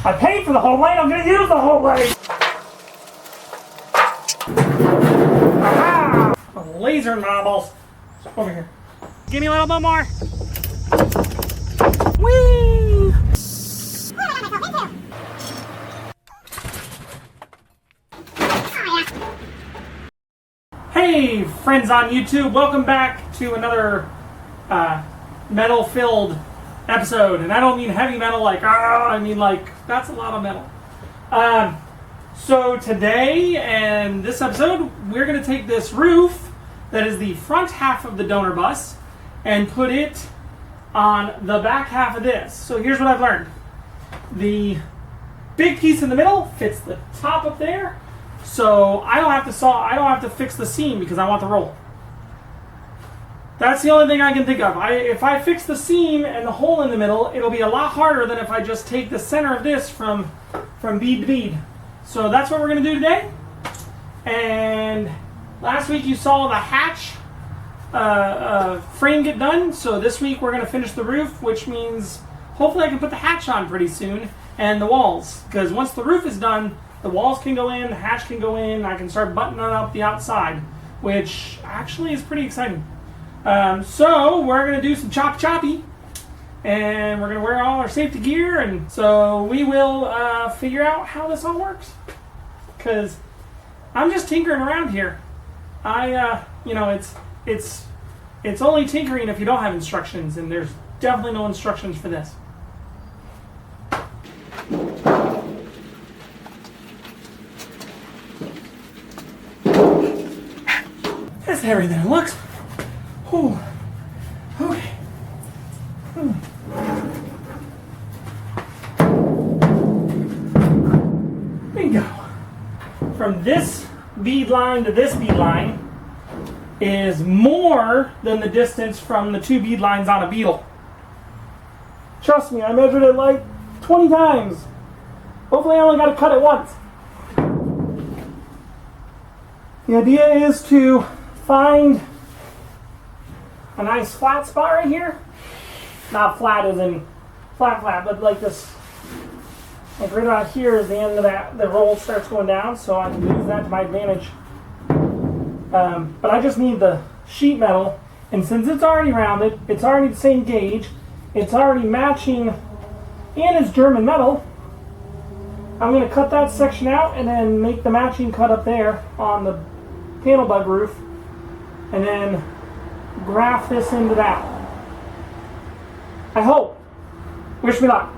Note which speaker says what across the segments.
Speaker 1: I paid for the whole lane, I'm gonna use the whole lane! Aha! Laser marbles. Over here. Give me a little bit more. Whee! Hey, friends on YouTube, welcome back to another metal-filled episode. And I don't mean heavy metal like, I mean like, that's a lot of metal. So today, and this episode, we're going to take this roof that is the front half of the donor bus and put it on the back half of this. So here's what I've learned. The big piece in the middle fits the top up there, so I don't have to fix the seam because I want the roll. That's the only thing I can think of. If I fix the seam and the hole in the middle, it'll be a lot harder than if I just take the center of this from bead to bead. So that's what we're going to do today. And last week you saw the hatch frame get done. So this week we're going to finish the roof, which means hopefully I can put the hatch on pretty soon and the walls. Because once the roof is done, the walls can go in, the hatch can go in, I can start buttoning up the outside, which actually is pretty exciting. So we're going to do some choppy, and we're going to wear all our safety gear, and so we will figure out how this all works. Because I'm just tinkering around here. It's only tinkering if you don't have instructions, and there's definitely no instructions for this. That's heavier than it looks. Whew. Okay. There you go. From this bead line to this bead line is more than the distance from the two bead lines on a Beetle. Trust me, I measured it like 20 times. Hopefully I only got to cut it once. The idea is to find a nice flat spot right here. Not flat as in flat, but like this. Like right about here is the end of that. The roll starts going down, so I can use that to my advantage. But I just need the sheet metal, and since it's already rounded, it's already the same gauge, it's already matching, and it's German metal, I'm going to cut that section out and then make the matching cut up there on the panel bug roof, and then graft this into that. I hope. Wish me luck.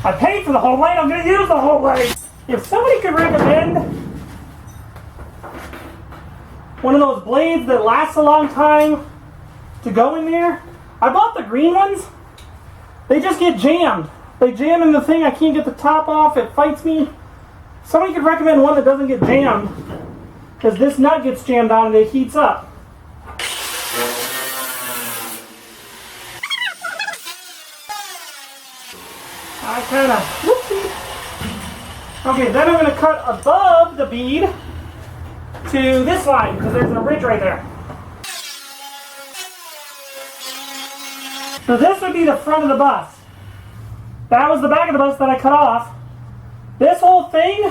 Speaker 1: I paid for the whole lane, I'm going to use the whole lane. If somebody could recommend one of those blades that lasts a long time to go in there. I bought the green ones. They just get jammed. They jam in the thing, I can't get the top off, it fights me. Somebody could recommend one that doesn't get jammed, because this nut gets jammed on and it heats up. I kind of, whoopsie. Okay, then I'm going to cut above the bead to this line, because there's a ridge right there. So this would be the front of the bus. That was the back of the bus that I cut off. This whole thing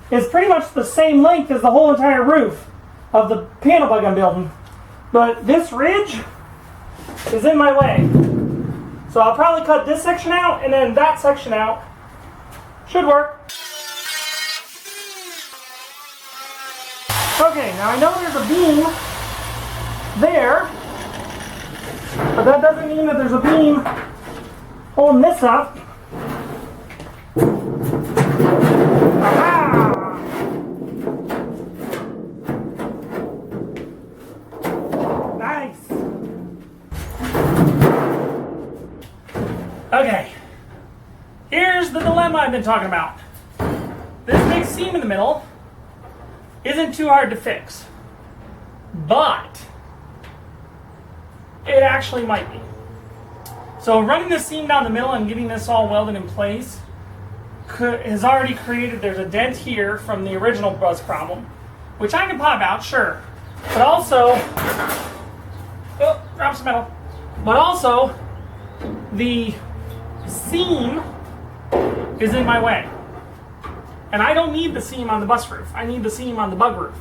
Speaker 1: is pretty much the same length as the whole entire roof of the panel bug I'm building. But this ridge is in my way. So I'll probably cut this section out and then that section out. Should work. Okay, now I know there's a beam there, but that doesn't mean that there's a beam holding this up. Aha! Nice! Okay, here's the dilemma I've been talking about. This big seam in the middle isn't too hard to fix, but it actually might be. So running this seam down the middle and getting this all welded in place has already created, there's a dent here from the original buzz problem, which I can pop out, sure. But also, oh, drop some metal. But also, the seam is in my way. And I don't need the seam on the bus roof. I need the seam on the bug roof.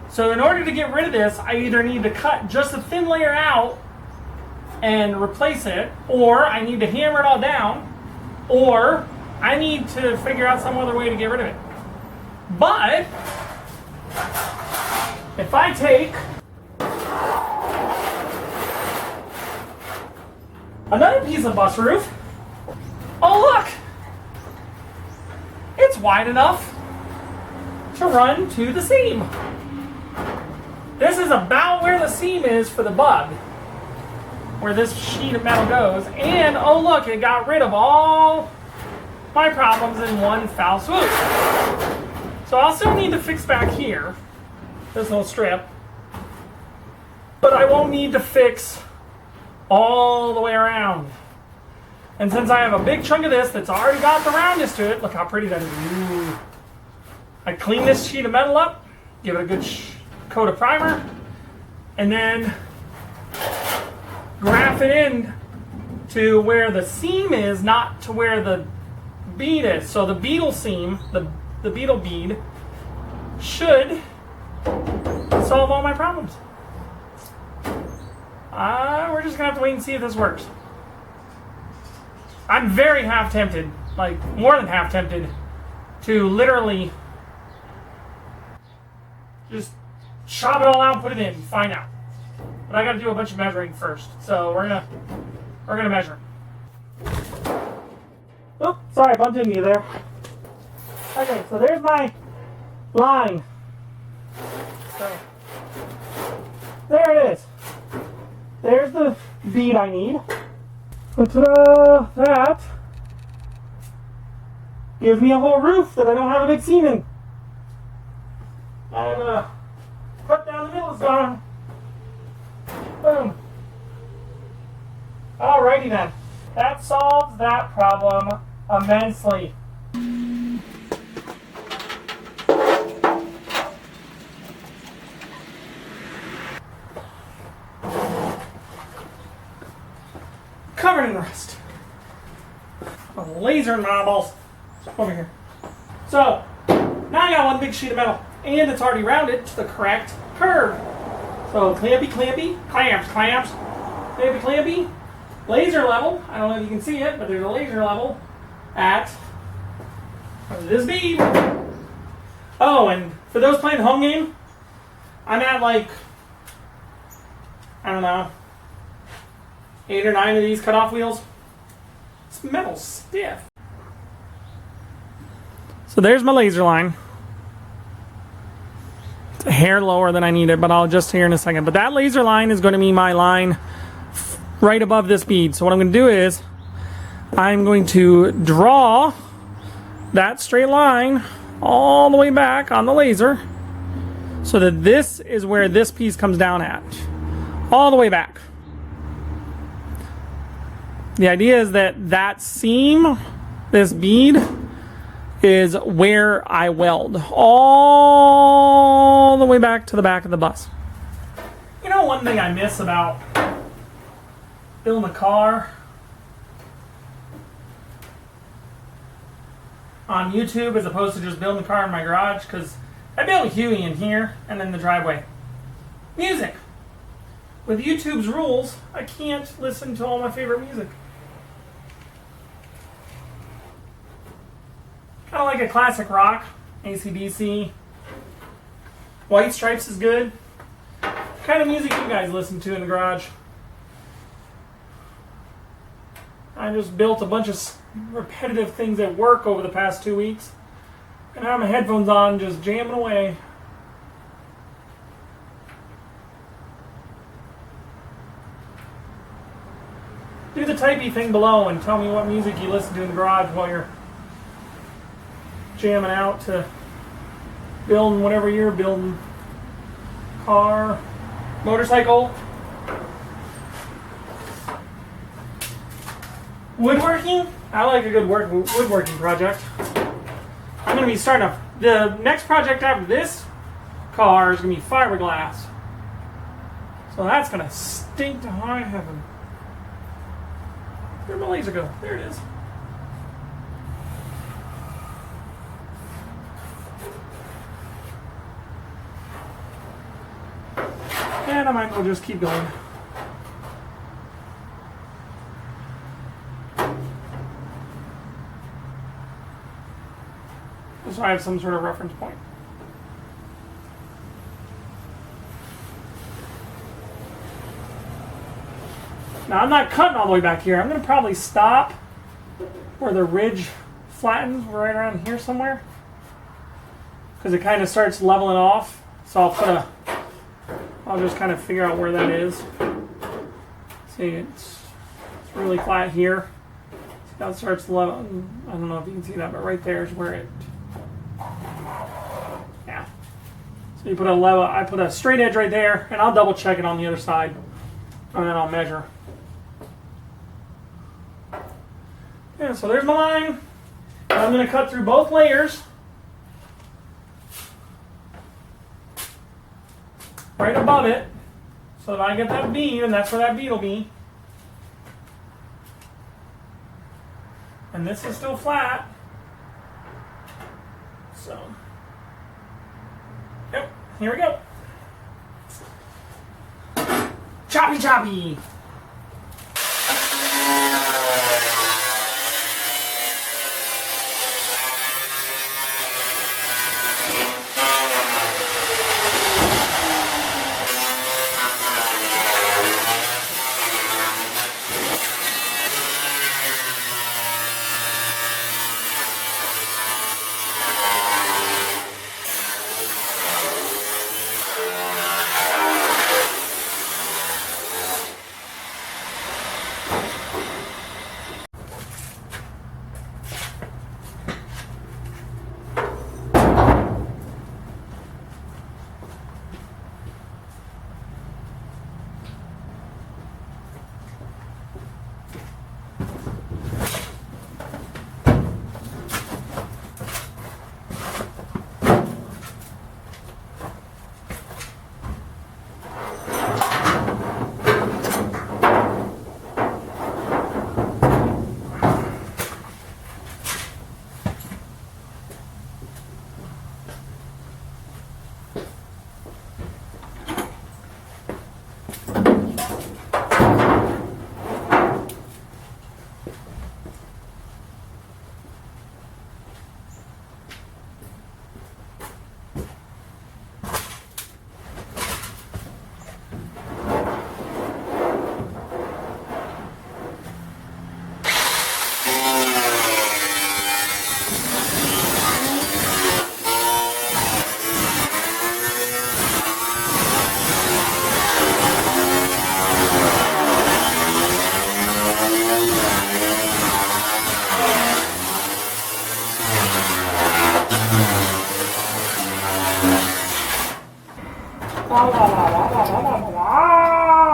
Speaker 1: So in order to get rid of this, I either need to cut just a thin layer out and replace it, or I need to hammer it all down, or I need to figure out some other way to get rid of it. But if I take another piece of bus roof, oh look, it's wide enough to run to the seam. This is about where the seam is for the bug, where this sheet of metal goes, and oh look, it got rid of all my problems in one foul swoop. So I'll still need to fix back here, this little strip, but I won't need to fix all the way around. And since I have a big chunk of this that's already got the roundness to it, look how pretty that is. Ooh. I clean this sheet of metal up, give it a good coat of primer, and then graph it in to where the seam is, not to where the bead is. So the Beetle seam, the Beetle bead, should solve all my problems. We're just gonna have to wait and see if this works. I'm very half tempted, like more than half tempted, to literally just chop it all out and put it in and find out. But I gotta do a bunch of measuring first. So we're gonna measure. Oh, sorry, I bumped into you there. Okay, so there's my line. So there it is. There's the bead I need. Ta-da! That gives me a whole roof that I don't have a big seam in. And cut down the middle is gone. Boom. Alrighty then. That solves that problem immensely. Covered in rust. Laser marbles. Over here. So, now I got one big sheet of metal, and it's already rounded to the correct curve. So, clampy, clamps, clampy, laser level. I don't know if you can see it, but there's a laser level at this bead. Oh, and for those playing the home game, I'm at like, I don't know, 8 or 9 of these cutoff wheels. This metal's stiff. So there's my laser line. It's a hair lower than I need it, but I'll adjust here in a second. But that laser line is going to be my line right above this bead. So what I'm going to do is I'm going to draw that straight line all the way back on the laser so that this is where this piece comes down at. All the way back. The idea is that that seam, this bead, is where I weld all the way back to the back of the bus. You know, one thing I miss about building a car on YouTube as opposed to just building a car in my garage, because I built a Huey in here and then the driveway. Music. With YouTube's rules, I can't listen to all my favorite music. Kind of like a classic rock, AC/DC. White Stripes is good. What kind of music you guys listen to in the garage? I just built a bunch of repetitive things at work over the past 2 weeks. And I have my headphones on, just jamming away. Do the typey thing below and tell me what music you listen to in the garage while you're jamming out to building whatever you're building. Car, motorcycle. Woodworking? I like a good woodworking project. I'm going to be starting the next project after this car is going to be fiberglass. So that's going to stink to high heaven. Where'd my laser go? There it is. And I might as well just keep going. So I have some sort of reference point. Now I'm not cutting all the way back here. I'm going to probably stop where the ridge flattens, right around here somewhere, because it kind of starts leveling off. So I'll just kind of figure out where that is. See, it's really flat here. See how it starts leveling. I don't know if you can see that, but right there is where it. Yeah. So you put a level. I put a straight edge right there, and I'll double check it on the other side, and then I'll measure. Yeah, so there's my line. And I'm going to cut through both layers. Right above it. So that I get that bead, and that's where that bead will be. And this is still flat. So, yep, here we go. Choppy choppy.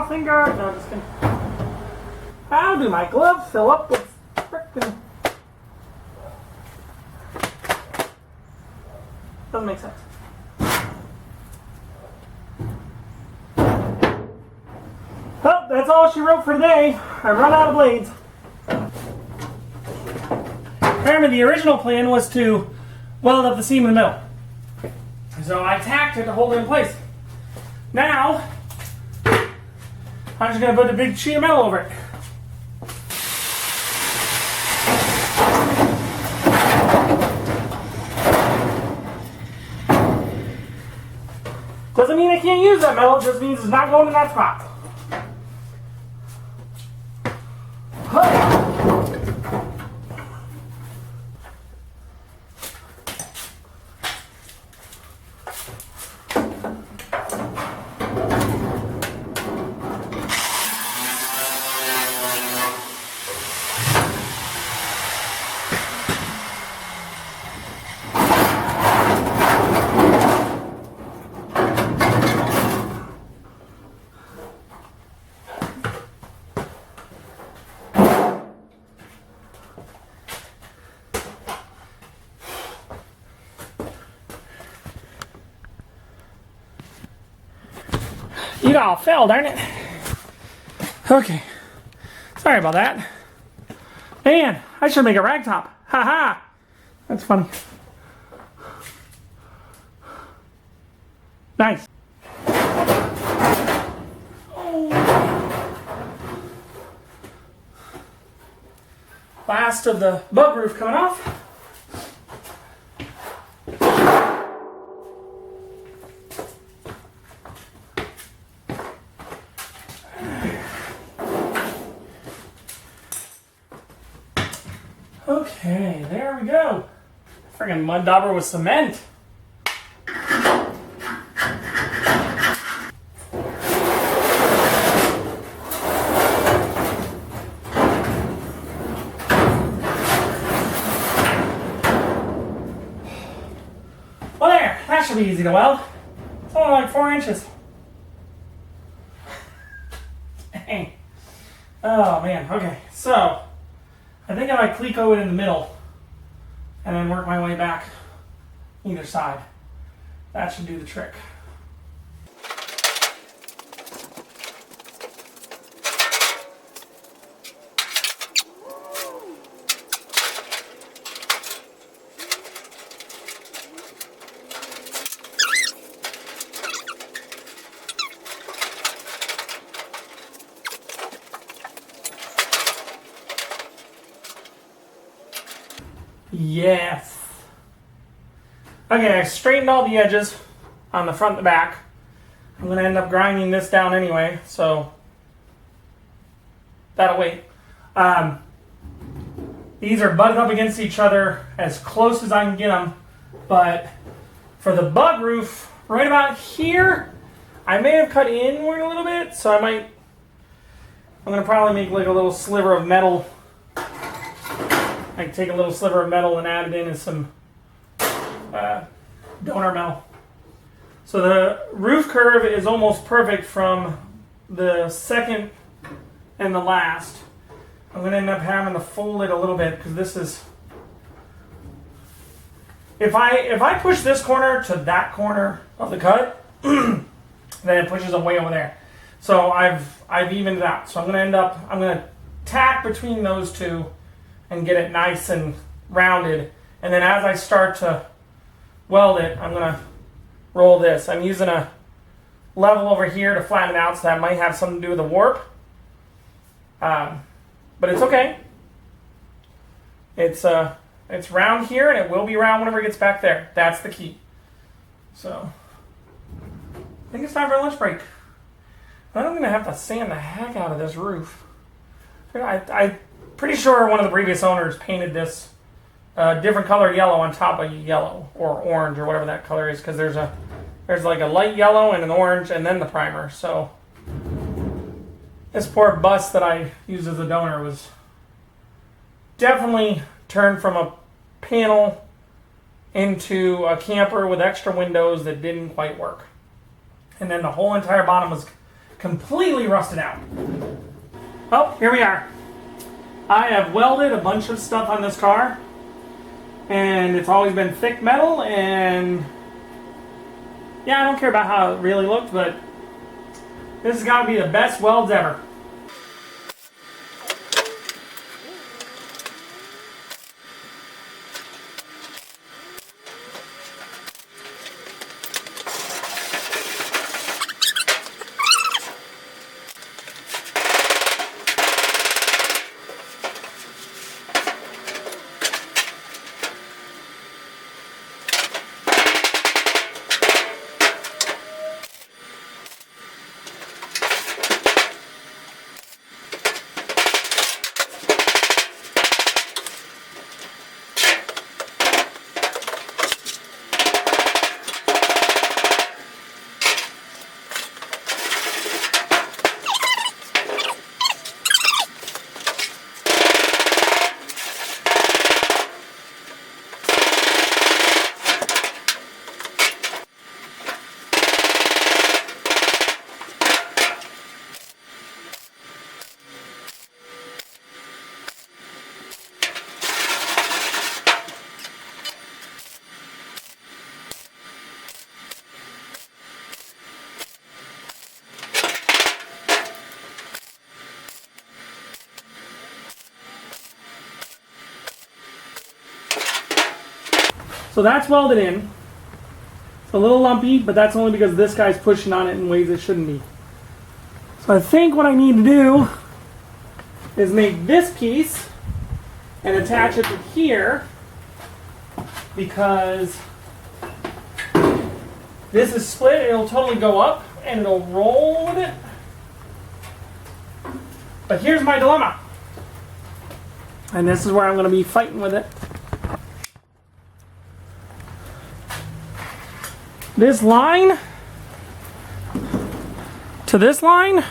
Speaker 1: Finger. No, just kidding. How do my gloves fill up with frickin'? Doesn't make sense. Well, that's all she wrote for today. I run out of blades. Apparently the original plan was to weld up the seam in the middle. So I tacked it to hold it in place. Now, I'm just going to put a big sheet of metal over it. Doesn't mean I can't use that metal, it just means it's not going in that spot. You all fell, darn it. Okay. Sorry about that. Man, I should make a rag top. Ha ha. That's funny. Nice. Last of the bug roof coming off. Okay, there we go. Friggin' mud dauber with cement. Well, there, that should be easy to weld. It's only like 4 inches. Dang. Oh man, okay, so I think if I cleco it in the middle and then work my way back either side, that should do the trick. Yes. Okay, I straightened all the edges on the front and the back. I'm going to end up grinding this down anyway, so that'll wait. These are butted up against each other as close as I can get them, but for the bug roof, right about here, I may have cut inward a little bit, so I'm going to probably make like a little sliver of metal. I can take a little sliver of metal and add it in as some donor metal. So the roof curve is almost perfect from the second and the last. I'm going to end up having to fold it a little bit because this is... If I push this corner to that corner of the cut, then it pushes them way over there. So I've evened it out. So I'm going to tack between those two and get it nice and rounded. And then as I start to weld it, I'm going to roll this. I'm using a level over here to flatten it out, so that might have something to do with the warp. But it's okay. It's round here, and it will be round whenever it gets back there. That's the key. So, I think it's time for a lunch break. I'm going to have to sand the heck out of this roof. I'm pretty sure one of the previous owners painted this different color yellow on top of yellow or orange or whatever that color is, because there's like a light yellow and an orange and then the primer. So this poor bus that I used as a donor was definitely turned from a panel into a camper with extra windows that didn't quite work. And then the whole entire bottom was completely rusted out. Oh, here we are. I have welded a bunch of stuff on this car, and it's always been thick metal, and yeah, I don't care about how it really looked, but this has got to be the best welds ever. So that's welded in. It's a little lumpy, but that's only because this guy's pushing on it in ways it shouldn't be. So I think what I need to do is make this piece and attach it to here, because this is split, it'll totally go up and it'll roll with it. But here's my dilemma. And this is where I'm going to be fighting with it. This line to this line,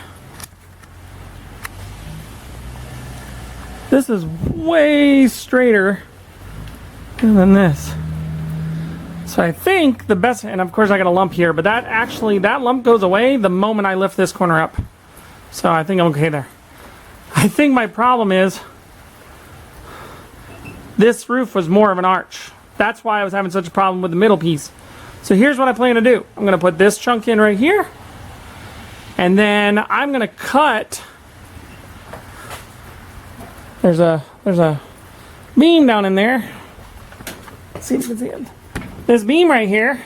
Speaker 1: this is way straighter than this. So I think the best, and of course I got a lump here, but that lump goes away the moment I lift this corner up. So I think I'm okay there. I think my problem is this roof was more of an arch. That's why I was having such a problem with the middle piece. So here's what I plan to do. I'm going to put this chunk in right here, and then I'm going to cut. There's a beam down in there. Let's see if you can see it. This beam right here,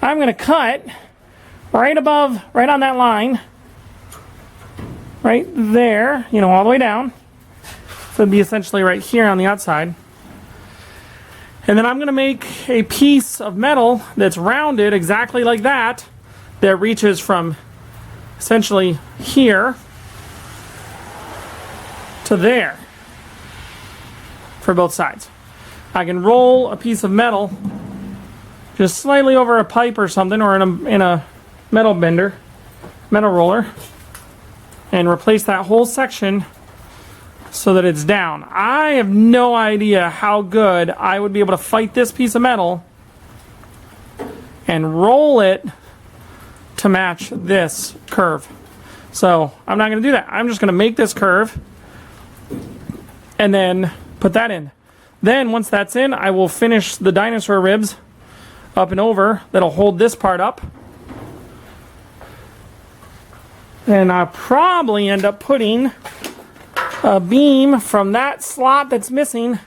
Speaker 1: I'm going to cut right above, right on that line, right there, you know, all the way down. So it'd be essentially right here on the outside. And then I'm going to make a piece of metal that's rounded exactly like that, that reaches from essentially here to there for both sides. I can roll a piece of metal just slightly over a pipe or something, or in a metal bender, metal roller, and replace that whole section so that it's down. I have no idea how good I would be able to fight this piece of metal and roll it to match this curve. So I'm not going to do that. I'm just going to make this curve and then put that in. Then once that's in, I will finish the dinosaur ribs up and over that'll hold this part up. And I'll probably end up putting a beam from that slot that's missing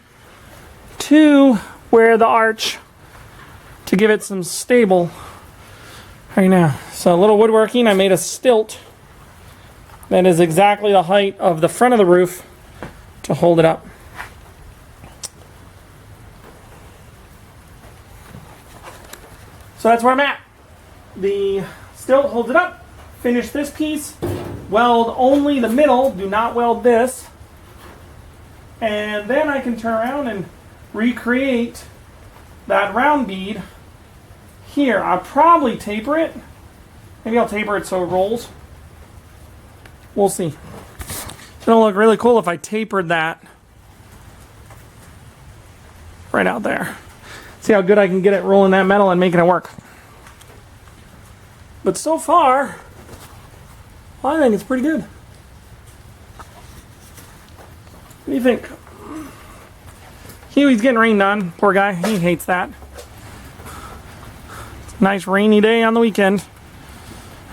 Speaker 1: to where the arch, to give it some stable right now. So a little woodworking, I made a stilt that is exactly the height of the front of the roof to hold it up. So that's where I'm at. The stilt holds it up. Finish this piece. Weld only the middle. Do not weld this. And then I can turn around and recreate that round bead here. I'll probably taper it. Maybe I'll taper it so it rolls. We'll see. It'll look really cool if I tapered that right out there. See how good I can get it rolling that metal and making it work. But so far, I think it's pretty good. What do you think? Huey's getting rained on. Poor guy. He hates that. It's a nice rainy day on the weekend.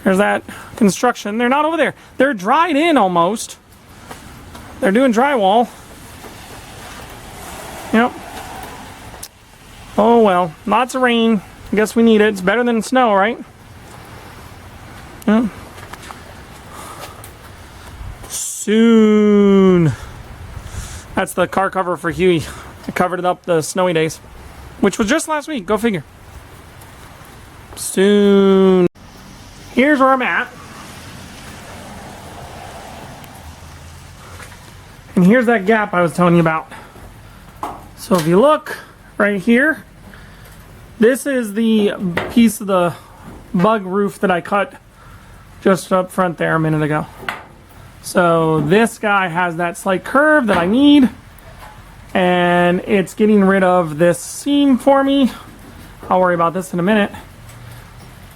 Speaker 1: There's that construction. They're not over there. They're dried in almost. They're doing drywall. Yep. Oh well, lots of rain. I guess we need it. It's better than snow, right? Yeah. Soon. That's the car cover for Huey. I covered it up the snowy days, which was just last week. Go figure. Soon. Here's where I'm at. And here's that gap I was telling you about. So if you look right here, this is the piece of the bug roof that I cut just up front there a minute ago. So this guy has that slight curve that I need, and it's getting rid of this seam for me. I'll worry about this in a minute.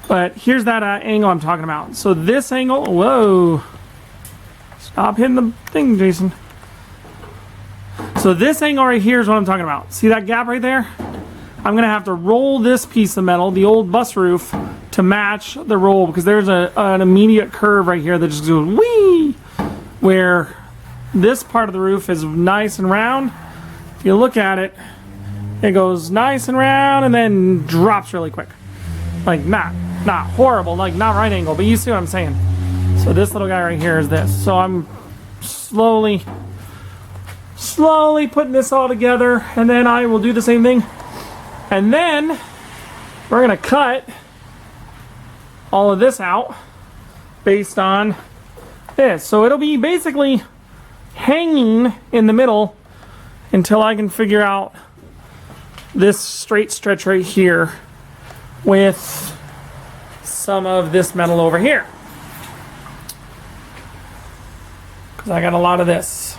Speaker 1: But here's that angle I'm talking about. So this angle, whoa, stop hitting the thing, Jason. So this angle right here is what I'm talking about. See that gap right there? I'm going to have to roll this piece of metal, the old bus roof, to match the roll, because there's an immediate curve right here that just goes whee, where this part of the roof is nice and round. If you look at it, It goes nice and round and then drops really quick. Like not horrible, like not right angle, but you see what I'm saying. So this little guy right here is this. So I'm slowly putting this all together, and then I will do the same thing. And then we're gonna cut all of this out based on this. So it'll be basically hanging in the middle until I can figure out this straight stretch right here with some of this metal over here. Because I got a lot of this.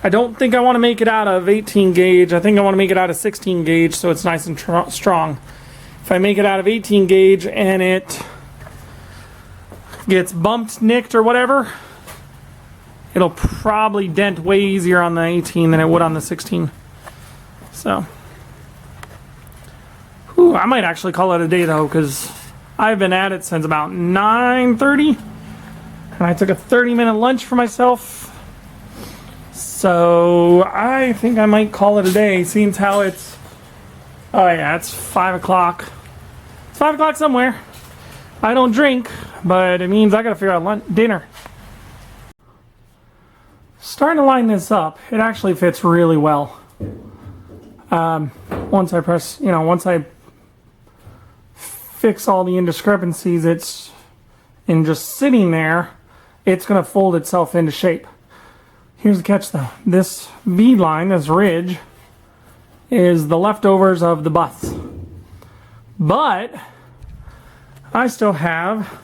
Speaker 1: I don't think I want to make it out of 18 gauge. I think I want to make it out of 16 gauge so it's nice and strong. If I make it out of 18 gauge and it gets bumped, nicked, or whatever, it'll probably dent way easier on the 18 than it would on the 16. So, I might actually call it a day though, because I've been at it since about 9:30, and I took a 30-minute lunch for myself. So I think I might call it a day, seeing how it's, oh yeah, it's 5 o'clock. It's 5 o'clock somewhere. I don't drink, but it means I gotta figure out dinner. Starting to line this up, it actually fits really well. Once I press, once I fix all the indiscrepancies, it's in just sitting there, it's gonna fold itself into shape. Here's the catch though. This bead line, this ridge, is the leftovers of the bus. But I still have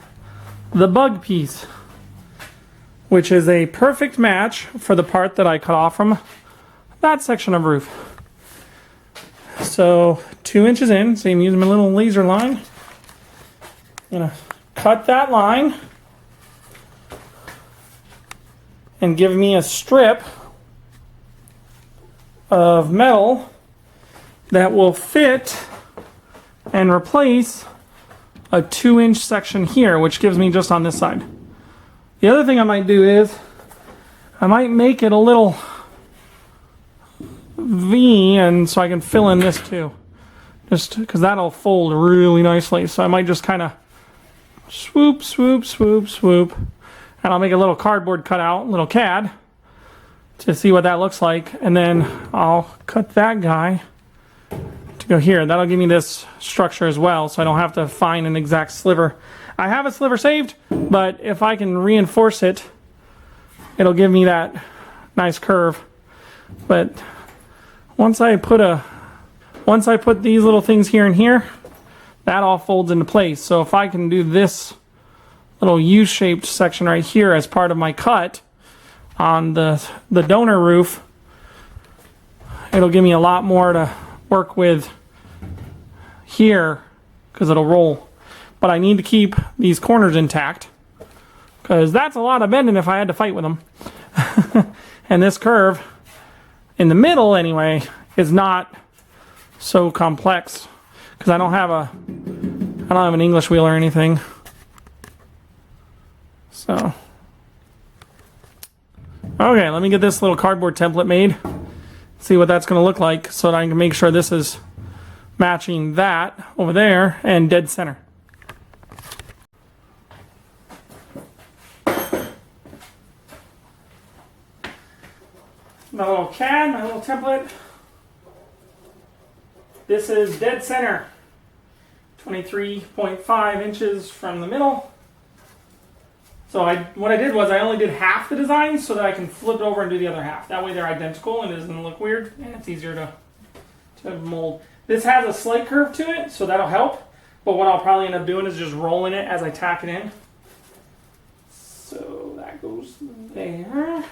Speaker 1: the bug piece, which is a perfect match for the part that I cut off from that section of roof. So 2 inches in, so I'm using my little laser line. I'm gonna cut that line and give me a strip of metal that will fit and replace a 2-inch section here, which gives me just on this side. The other thing I might do is I might make it a little V, and so I can fill in this too, just because that'll fold really nicely. So I might just kind of swoop, swoop, swoop, swoop, and I'll make a little cardboard cutout, little CAD, to see what that looks like, and then I'll cut that guy to go here. That'll give me this structure as well, so I don't have to find an exact sliver. I have a sliver saved, but if I can reinforce it, it'll give me that nice curve. But once I put these little things here and here, that all folds into place. So if I can do this little U-shaped section right here as part of my cut on the donor roof, it'll give me a lot more to work with here because it'll roll. But I need to keep these corners intact because that's a lot of bending if I had to fight with them. And this curve in the middle anyway is not so complex because I don't have an English wheel or anything. So, okay, let me get this little cardboard template made. See what that's going to look like so that I can make sure this is matching that over there and dead center. My little CAD, my little template. This is dead center. 23.5 inches from the middle. So what I did was I only did half the design so that I can flip it over and do the other half. That way they're identical and it doesn't look weird and it's easier to mold. This has a slight curve to it, so that'll help. But what I'll probably end up doing is just rolling it as I tack it in. So that goes there.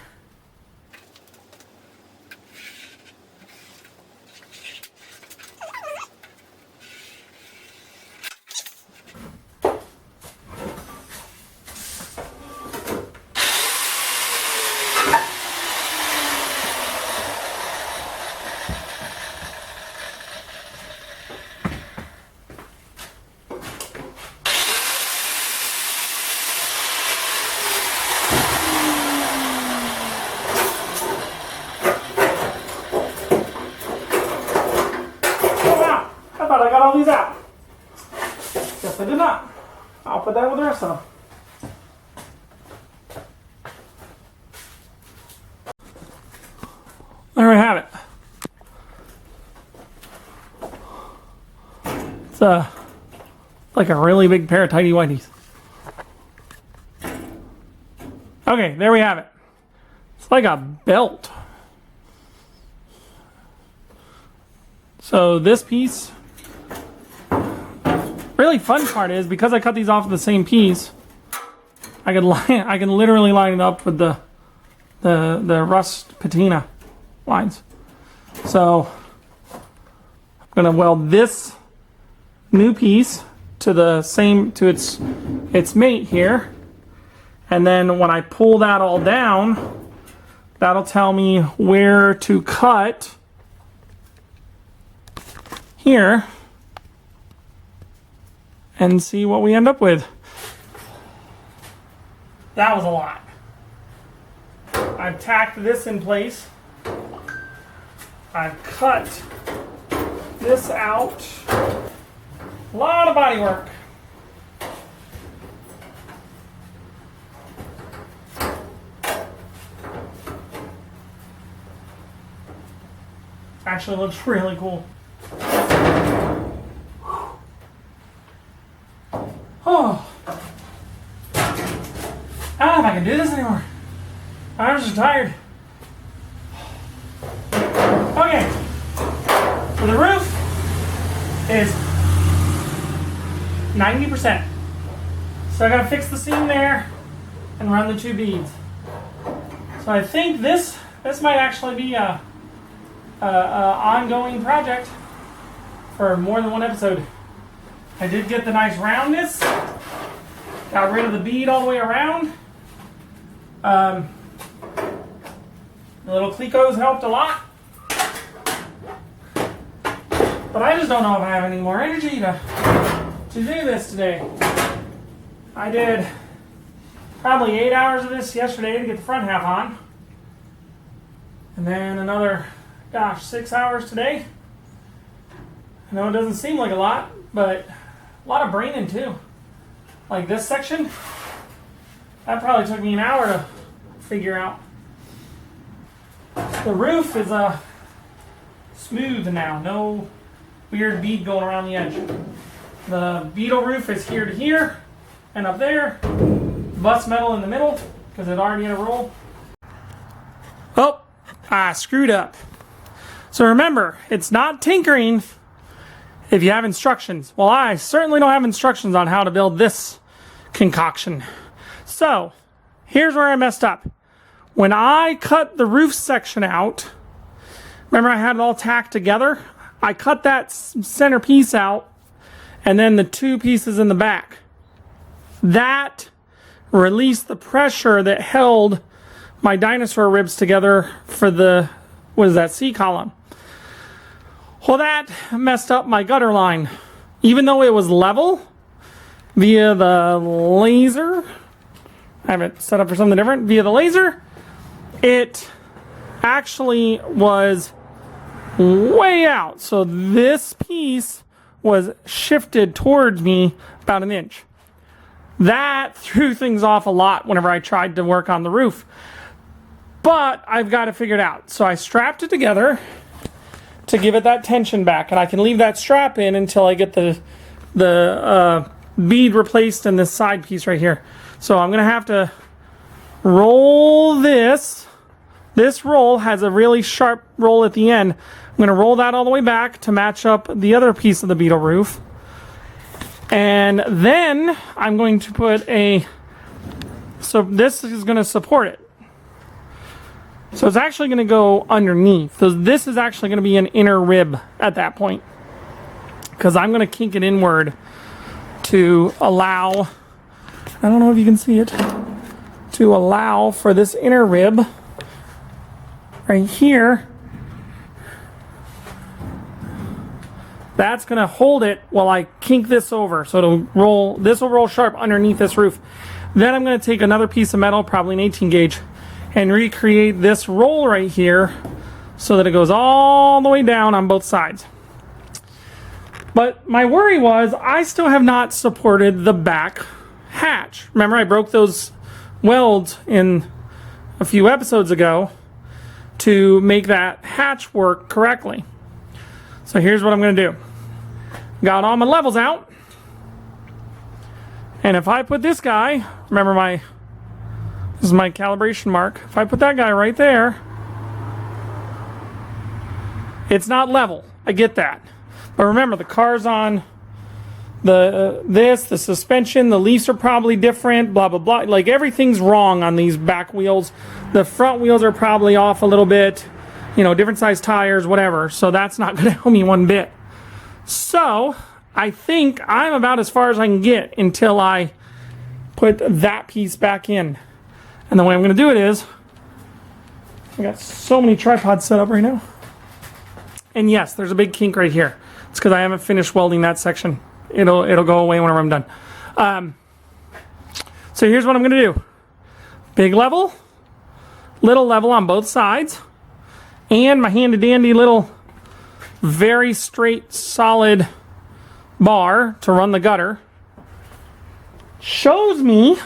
Speaker 1: all these out. Guess I did not. I'll put that with the rest of them. There we have it. It's like a really big pair of tidy whities. Okay, there we have it. It's like a belt. So this piece, really fun part is because I cut these off of the same piece, I can literally line it up with the rust patina lines. So I'm gonna weld this new piece to the same, to its mate here, and then when I pull that all down, that'll tell me where to cut here and see what we end up with. That was a lot. I've tacked this in place. I've cut this out. A lot of body work. Actually looks really cool. Oh. I don't know if I can do this anymore. My arms are tired. Okay. So the roof is 90%. So I gotta fix the seam there and run the 2 beads. So I think this might actually be a ongoing project for more than one episode. I did get the nice roundness. Got rid of the bead all the way around. The little clecos helped a lot. But I just don't know if I have any more energy to do this today. I did probably 8 hours of this yesterday to get the front half on. And then another, 6 hours today. I know it doesn't seem like a lot, but a lot of braining too. Like this section, that probably took me an hour to figure out. The roof is smooth now, no weird bead going around the edge. The Beetle roof is here to here and up there. Bus metal in the middle because it already had a roll. Oh, I screwed up. So remember, it's not tinkering if you have instructions. Well, I certainly don't have instructions on how to build this concoction. So here's where I messed up. When I cut the roof section out, remember I had it all tacked together? I cut that center piece out and then the 2 pieces in the back. That released the pressure that held my dinosaur ribs together for the, C-column. Well, that messed up my gutter line. Even though it was level via the laser, I have it set up for something different, via the laser, it actually was way out. So this piece was shifted towards me about an inch. That threw things off a lot whenever I tried to work on the roof. But I've got it figured out. So I strapped it together to give it that tension back. And I can leave that strap in until I get the bead replaced in this side piece right here. So I'm going to have to roll this. This roll has a really sharp roll at the end. I'm going to roll that all the way back to match up the other piece of the Beetle roof. And then I'm going to put so this is going to support it. So it's actually going to go underneath. So this is actually going to be an inner rib at that point. Because I'm going to kink it inward to allow, I don't know if you can see it, to allow for this inner rib right here. That's going to hold it while I kink this over. So it'll roll, this will roll sharp underneath this roof. Then I'm going to take another piece of metal, probably an 18 gauge, and recreate this roll right here so that it goes all the way down on both sides. But my worry was I still have not supported the back hatch. Remember, I broke those welds in a few episodes ago to make that hatch work correctly. So here's what I'm going to do. Got all my levels out. And if I put this guy, remember this is my calibration mark. If I put that guy right there, it's not level. I get that. But remember, the car's on the suspension, the leaves are probably different, blah, blah, blah. Like, everything's wrong on these back wheels. The front wheels are probably off a little bit, you know, different size tires, whatever. So that's not going to help me one bit. So I think I'm about as far as I can get until I put that piece back in. And the way I'm going to do it is, I got so many tripods set up right now. And yes, there's a big kink right here. It's because I haven't finished welding that section. It'll go away whenever I'm done. So here's what I'm going to do. Big level, little level on both sides, and my handy-dandy little very straight, solid bar to run the gutter. Shows me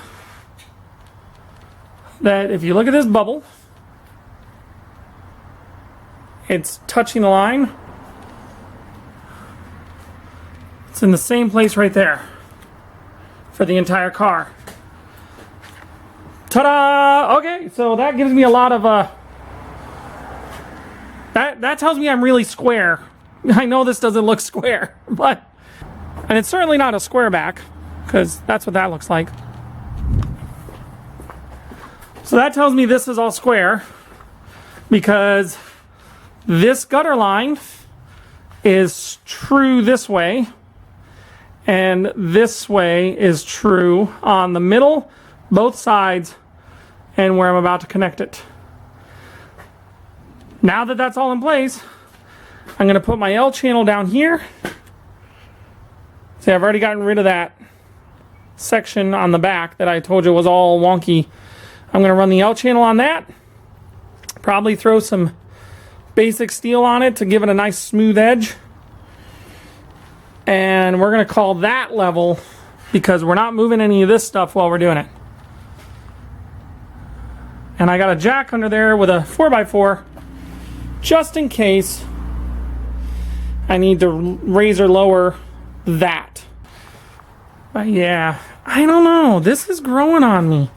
Speaker 1: that if you look at this bubble, it's touching the line. It's in the same place right there for the entire car. Ta-da! Okay, so that gives me a lot of that tells me I'm really square. I know this doesn't look square, but and it's certainly not a square back, because that's what that looks like. So that tells me this is all square, because this gutter line is true this way, and this way is true on the middle, both sides, and where I'm about to connect it. Now that that's all in place, I'm going to put my L channel down here. See, I've already gotten rid of that section on the back that I told you was all wonky. I'm going to run the L channel on that. Probably throw some basic steel on it to give it a nice smooth edge. And we're going to call that level, because we're not moving any of this stuff while we're doing it. And I got a jack under there with a 4x4, just in case I need to raise or lower that. But yeah, I don't know. This is growing on me.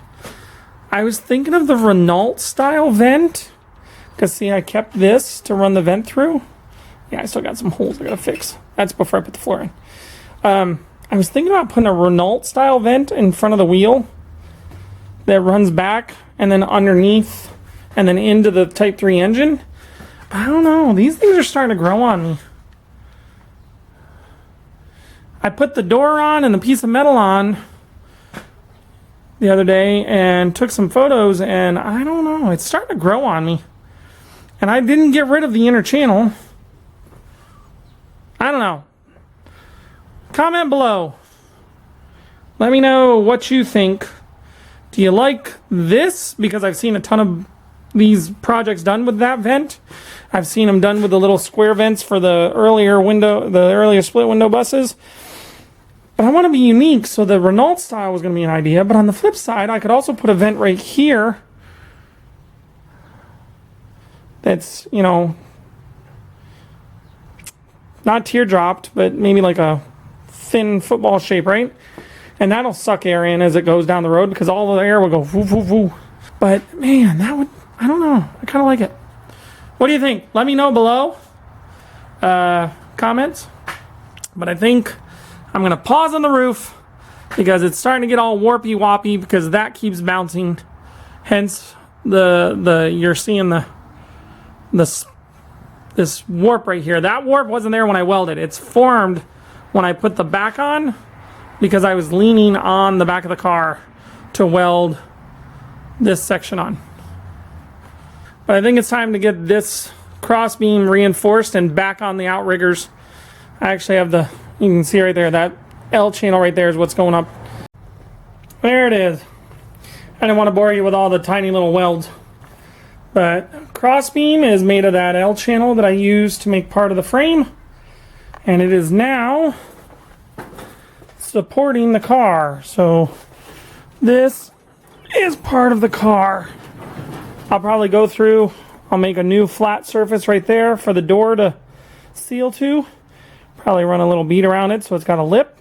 Speaker 1: I was thinking of the Renault style vent, because see, I kept this to run the vent through. Yeah, I still got some holes I gotta fix. That's before I put the floor in. I was thinking about putting a Renault style vent in front of the wheel that runs back and then underneath and then into the Type 3 engine. But I don't know. These things are starting to grow on me. I put the door on and the piece of metal on the other day and took some photos, and I don't know. It's starting to grow on me. And I didn't get rid of the inner channel. I don't know. Comment below. Let me know what you think. Do you like this? Because I've seen a ton of these projects done with that vent. I've seen them done with the little square vents for the earlier split window buses. But I want to be unique, so the Renault style was going to be an idea. But on the flip side, I could also put a vent right here that's, you know, not teardropped, but maybe like a thin football shape, right? And that'll suck air in as it goes down the road, because all the air will go woo, woo, woo. But man, that would, I don't know. I kind of like it. What do you think? Let me know below. Comments. But I think I'm going to pause on the roof, because it's starting to get all warpy woppy, because that keeps bouncing. Hence you're seeing this warp right here. That warp wasn't there when I welded. It's formed when I put the back on, because I was leaning on the back of the car to weld this section on. But I think it's time to get this crossbeam reinforced and back on the outriggers. I actually have you can see right there, that L channel right there is what's going up. There it is. I didn't want to bore you with all the tiny little welds. But crossbeam is made of that L channel that I use to make part of the frame. And it is now supporting the car. So this is part of the car. I'll probably go through, I'll make a new flat surface right there for the door to seal to. Probably run a little bead around it so it's got a lip.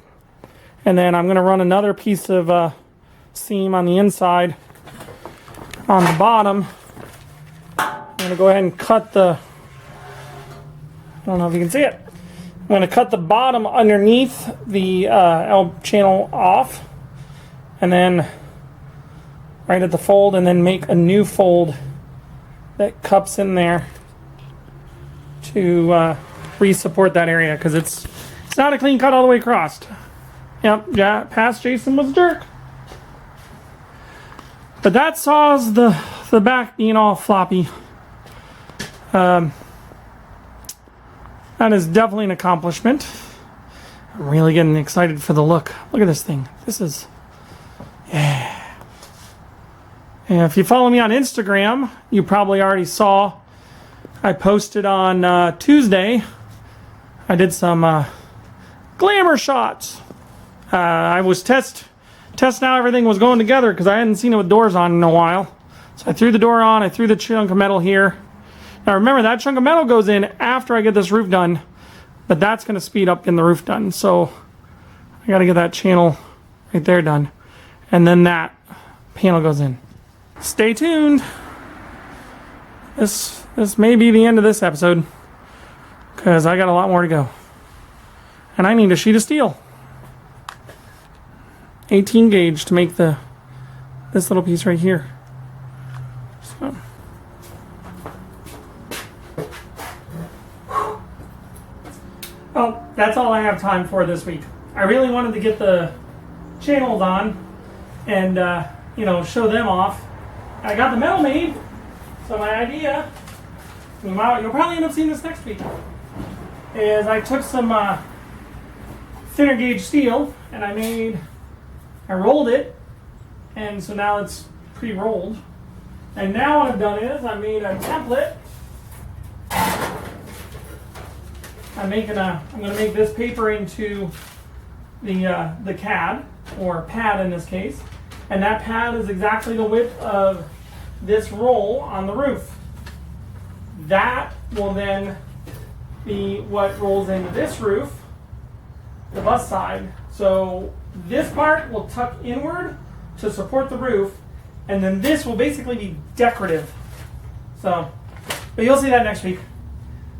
Speaker 1: And then I'm going to run another piece of seam on the inside on the bottom. I'm going to go ahead and cut the, I don't know if you can see it. I'm going to cut the bottom underneath the L channel off, and then right at the fold, and then make a new fold that cups in there to re-support that area, because it's not a clean cut all the way across. Yep, yeah, past Jason was a jerk. But that saws the back being all floppy. That is definitely an accomplishment. I'm really getting excited for the look. Look at this thing. This is, yeah. And if you follow me on Instagram, you probably already saw I posted on Tuesday. I did some glamour shots. I was testing how everything was going together because I hadn't seen it with doors on in a while. So I threw the door on. I threw the chunk of metal here. Now remember, that chunk of metal goes in after I get this roof done, but that's going to speed up getting the roof done. So I got to get that channel right there done. And then that panel goes in. Stay tuned. This may be the end of this episode because I got a lot more to go. And I need a sheet of steel. 18 gauge to make this little piece right here. So. Well, that's all I have time for this week. I really wanted to get the channels on and, show them off. I got the metal made, so my idea, you'll probably end up seeing this next week, is I took some thinner gauge steel and I rolled it, and so now it's pre-rolled. And now what I've done is I made a template. I'm going to make this paper into the CAD, or pad in this case, and that pad is exactly the width of this roll on the roof. That will then be what rolls into this roof, the bus side. So this part will tuck inward to support the roof, and then this will basically be decorative. So, but you'll see that next week.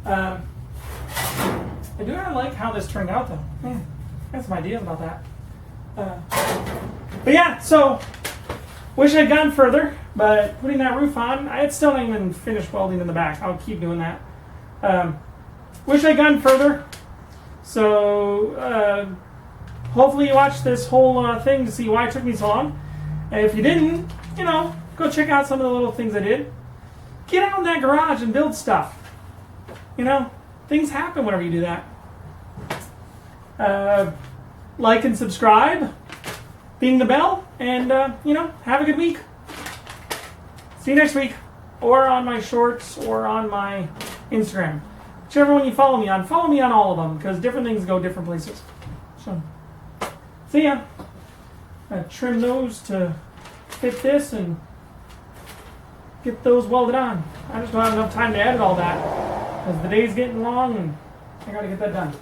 Speaker 1: I do not like how this turned out, though. I got some ideas about that. But yeah, so wish I'd gone further, but putting that roof on, I had still not even finished welding in the back. I'll keep doing that. Wish I'd gone further. So hopefully you watched this whole thing to see why it took me so long. And if you didn't, go check out some of the little things I did. Get out in that garage and build stuff. Things happen whenever you do that. Like and subscribe, ding the bell, and have a good week. See you next week, or on my shorts, or on my Instagram. Whichever one you follow me on all of them, because different things go different places. So, see ya. Trim those to fit this and get those welded on. I just don't have enough time to edit all that, because the day's getting long and I gotta get that done.